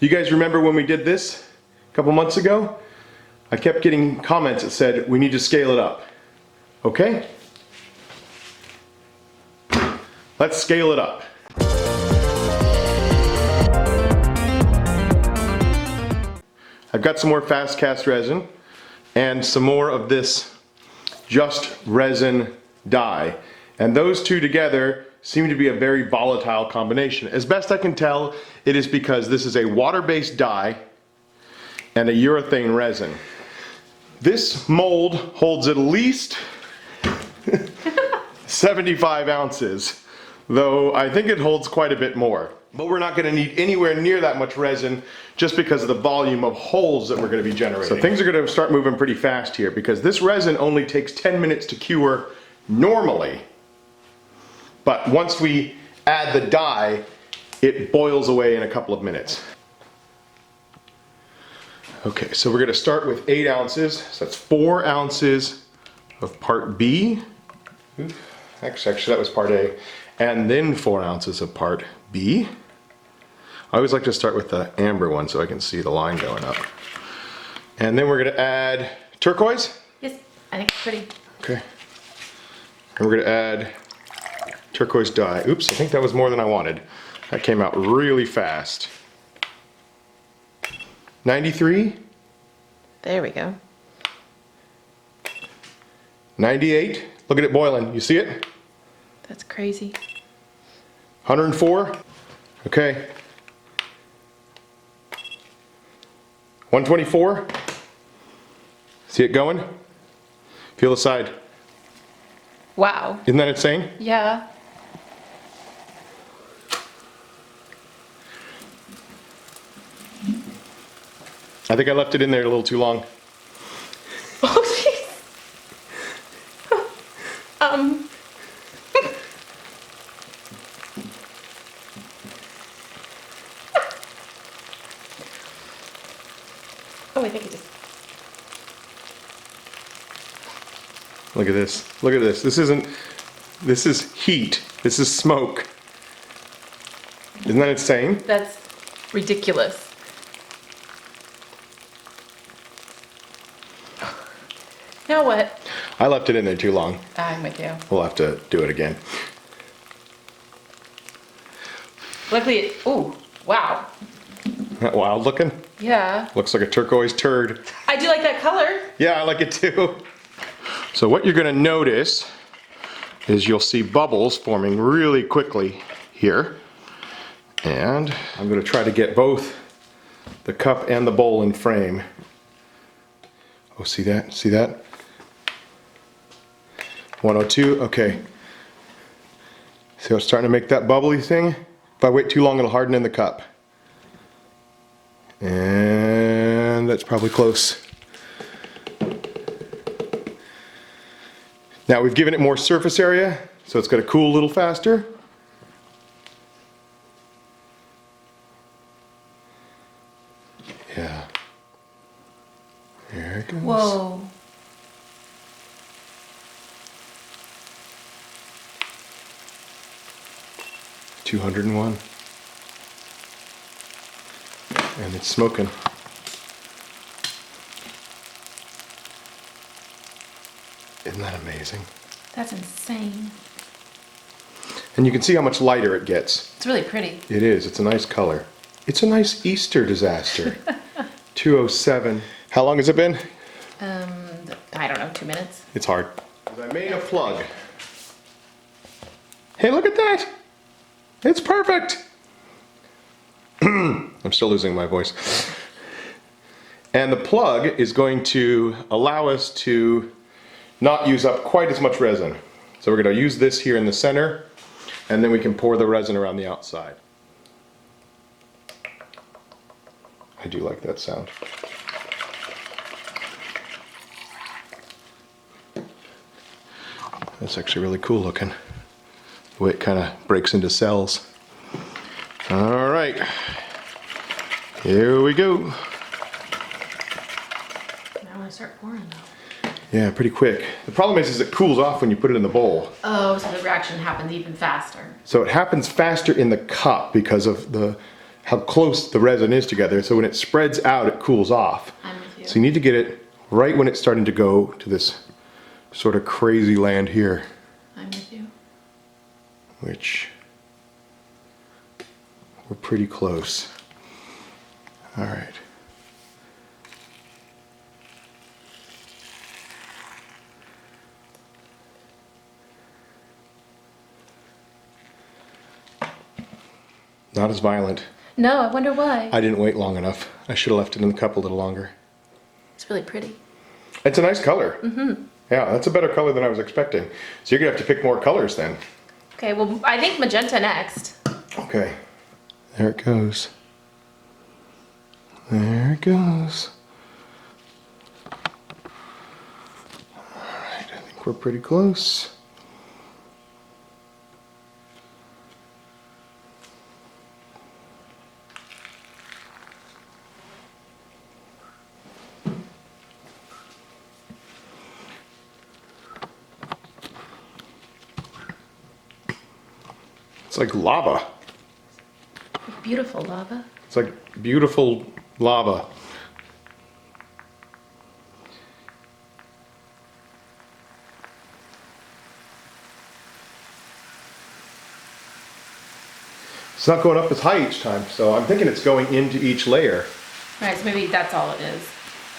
You guys remember when we did this a couple months ago? I kept getting comments that said we need to scale it up. Okay? Let's scale it up. I've got some more fast cast resin and some more of this just resin dye. And those two together seem to be a very volatile combination. As best I can tell, it is because this is a water-based dye and a urethane resin. This mold holds at least 75 ounces, though I think it holds quite a bit more. But we're not going to need anywhere near that much resin just because of the volume of holes that we're going to be generating. So things are going to start moving pretty fast here because this resin only takes 10 minutes to cure normally. But once we add the dye, it boils away in a couple of minutes. Okay, so we're going to start with 8 ounces. So that's 4 ounces of part B. Actually, that was part A. And then 4 ounces of part B. I always like to start with the amber one so I can see the line going up. And then we're going to add turquoise. Yes, I think it's pretty. Okay. And we're going to add turquoise dye. Oops, I think that was more than I wanted. That came out really fast. 93. There we go. 98. Look at it boiling. You see it? That's crazy. 104. Okay. 124. See it going? Feel the side. Wow. Isn't that insane? Yeah. I think I left it in there a little too long. Oh, jeez. Oh, I think it just... Look at this. Look at this. This is heat. This is smoke. Isn't that insane? That's ridiculous. Now what? I left it in there too long. I'm with you. We'll have to do it again. Luckily it... Ooh, wow. Isn't that wild looking? Yeah. Looks like a turquoise turd. I do like that color. Yeah, I like it too. So what you're going to notice is you'll see bubbles forming really quickly here. And I'm going to try to get both the cup and the bowl in frame. Oh, see that? See that? 102, okay. See how it's starting to make that bubbly thing? If I wait too long, it'll harden in the cup. And that's probably close. Now we've given it more surface area, so it's going to cool a little faster. Yeah. There it goes. Whoa. $201. And it's smoking. Isn't that amazing? That's insane. And you can see how much lighter it gets. It's really pretty. It is. It's a nice color. It's a nice Easter disaster. 207. How long has it been? I don't know, 2 minutes. It's hard. I made a plug. Hey, look at that! It's perfect! I'm still losing my voice. And the plug is going to allow us to not use up quite as much resin. So we're going to use this here in the center, and then we can pour the resin around the outside. I do like that sound. That's actually really cool looking. The way it kind of breaks into cells. All right, here we go. Now I want to start pouring though. Yeah, pretty quick. The problem is it cools off when you put it in the bowl. Oh, so the reaction happens even faster. So it happens faster in the cup because of the how close the resin is together, so when it spreads out, it cools off. I'm with you. So you need to get it right when it's starting to go to this sort of crazy land here, I'm with you. which we're pretty close. All right. Not as violent. No, I wonder why. I didn't wait long enough. I should have left it in the cup a little longer. It's really pretty. It's a nice color. Mm-hmm. Yeah, that's a better color than I was expecting. So you're gonna have to pick more colors then. Okay, well, I think magenta next. Okay, there it goes. There it goes. All right, I think we're pretty close. It's like lava. Beautiful lava. It's like beautiful lava. It's not going up as high each time, so I'm thinking it's going into each layer. All right, so maybe that's all it is.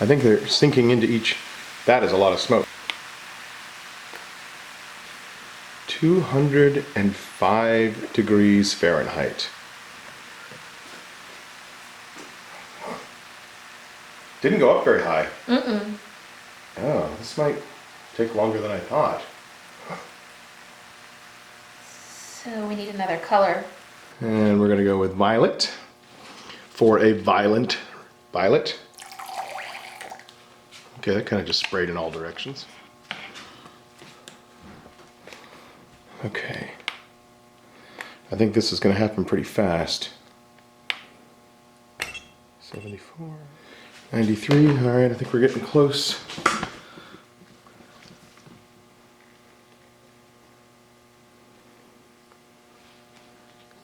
I think they're sinking into each. That is a lot of smoke. 205 degrees Fahrenheit. Didn't go up very high. Mm-mm. Oh, this might take longer than I thought. So we need another color. And we're gonna go with violet for a violent violet. Okay, that kind of just sprayed in all directions. Okay. I think this is gonna happen pretty fast. 74, 93, all right, I think we're getting close.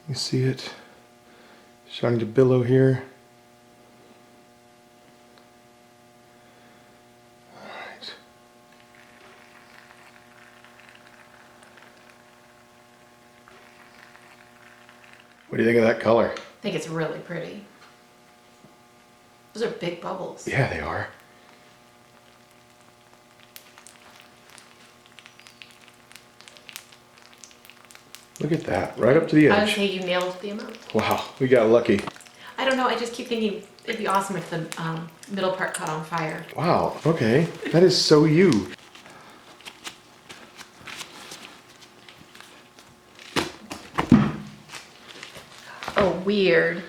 You see it starting to billow here. All right. What do you think of that color? I think it's really pretty. Those are big bubbles. Yeah, they are. Look at that, right up to the I would edge. say you nailed the amount. Wow, we got lucky. I don't know, I just keep thinking it'd be awesome if the middle part caught on fire. Wow, okay. That is so you. Oh, weird.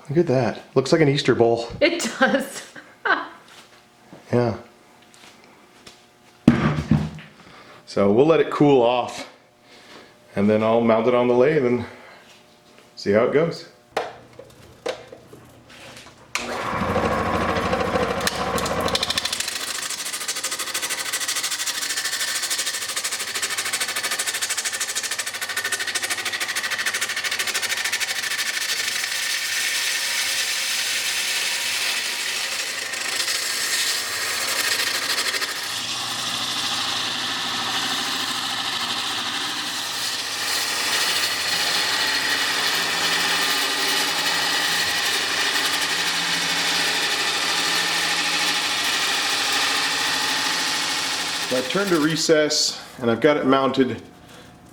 Look at that. Looks like an Easter bowl. It does. Yeah. So we'll let it cool off and then I'll mount it on the lathe and see how it goes. So I turned to recess and I've got it mounted,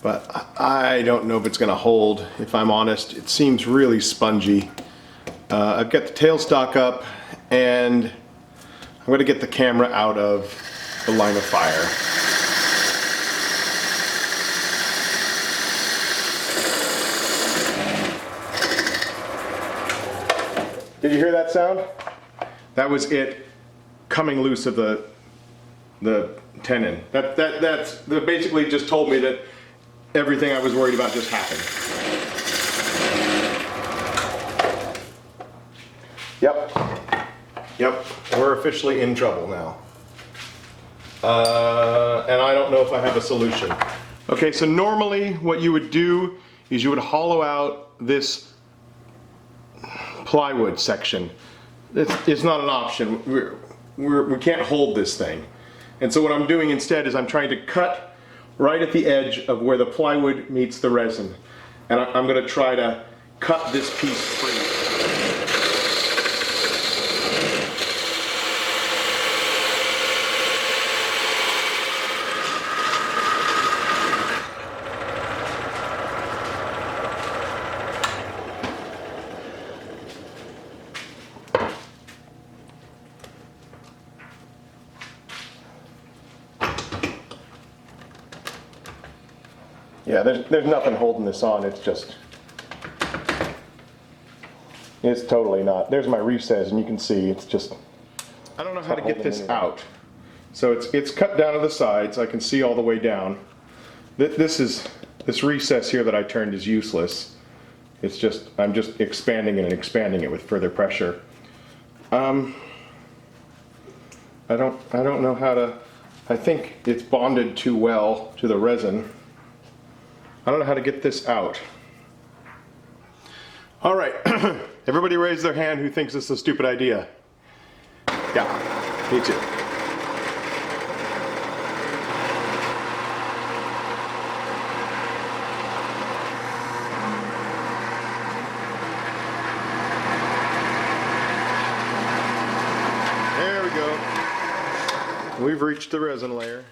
but I don't know if it's gonna hold. If I'm honest, it seems really spongy. I've got the tailstock up and I'm gonna get the camera out of the line of fire. Did you hear that sound? That was it coming loose of the tenon. That basically just told me that everything I was worried about just happened. Yep, we're officially in trouble now. And I don't know if I have a solution. Okay, so normally what you would do is you would hollow out this plywood section. It's not an option. We can't hold this thing. And so what I'm doing instead is I'm trying to cut right at the edge of where the plywood meets the resin. And I'm going to try to cut this piece free. Yeah, there's nothing holding this on, it's totally not. There's my recess, and you can see it's just, I don't know how to get this out. So it's cut down to the sides, I can see all the way down. This recess here that I turned is useless. It's just, I'm just expanding it and expanding it with further pressure. I don't know how to, I think it's bonded too well to the resin. I don't know how to get this out. All right, everybody raise their hand who thinks this is a stupid idea. Yeah, me too. There we go. We've reached the resin layer.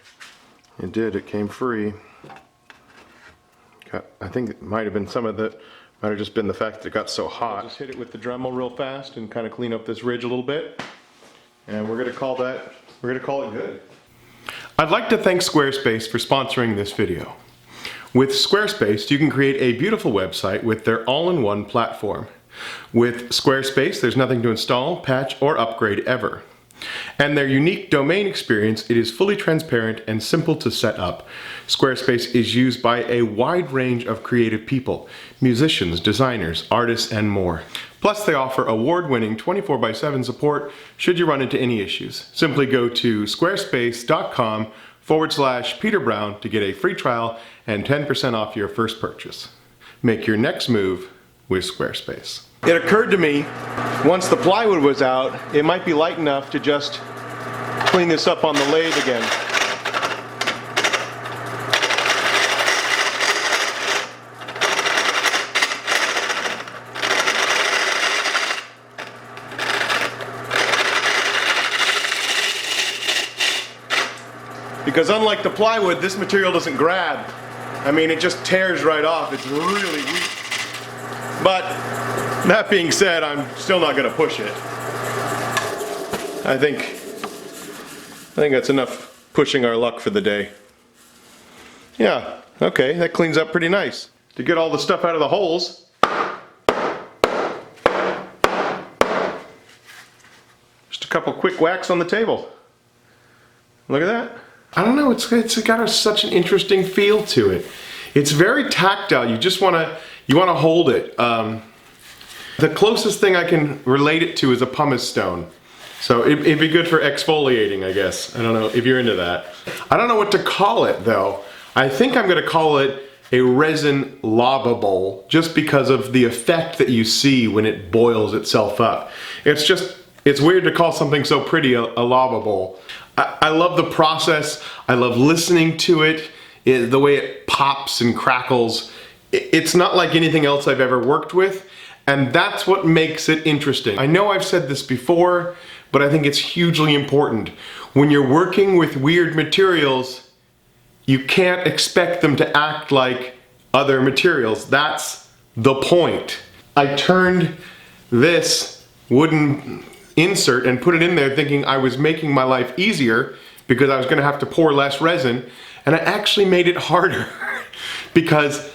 It did, it came free. I think it might have been some of that, might have just been the fact that it got so hot. I'll just hit it with the Dremel real fast and kind of clean up this ridge a little bit. And we're going to call it good. I'd like to thank Squarespace for sponsoring this video. With Squarespace, you can create a beautiful website with their all-in-one platform. With Squarespace, there's nothing to install, patch, or upgrade ever. And their unique domain experience, it is fully transparent and simple to set up. Squarespace is used by a wide range of creative people, musicians, designers, artists, and more. Plus, they offer award-winning 24/7 support should you run into any issues. Simply go to squarespace.com/Peter Brown to get a free trial and 10% off your first purchase. Make your next move with Squarespace. It occurred to me, once the plywood was out, it might be light enough to just clean this up on the lathe again. Because unlike the plywood, this material doesn't grab. I mean, it just tears right off. It's really weak. But that being said, I'm still not going to push it. I think that's enough pushing our luck for the day. Yeah, okay, that cleans up pretty nice. To get all the stuff out of the holes, just a couple quick whacks on the table. Look at that. I don't know, it's got such an interesting feel to it. It's very tactile. You just want to hold it. The closest thing I can relate it to is a pumice stone. So it'd be good for exfoliating, I guess. I don't know if you're into that. I don't know what to call it though. I think I'm gonna call it a resin lava bowl, just because of the effect that you see when it boils itself up. It's weird to call something so pretty a lava bowl. I love the process. I love listening to it, the way it pops and crackles. It's not like anything else I've ever worked with, and that's what makes it interesting. I know I've said this before, but I think it's hugely important. When you're working with weird materials, you can't expect them to act like other materials. That's the point. I turned this wooden insert and put it in there thinking I was making my life easier because I was going to have to pour less resin, and I actually made it harder because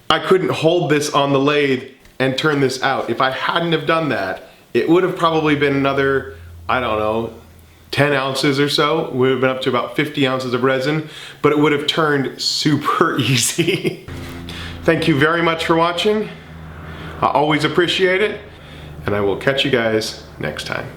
I couldn't hold this on the lathe and turn this out. If I hadn't have done that, it would have probably been another, I don't know, 10 ounces or so. It would have been up to about 50 ounces of resin, but it would have turned super easy. Thank you very much for watching. I always appreciate it, and I will catch you guys next time.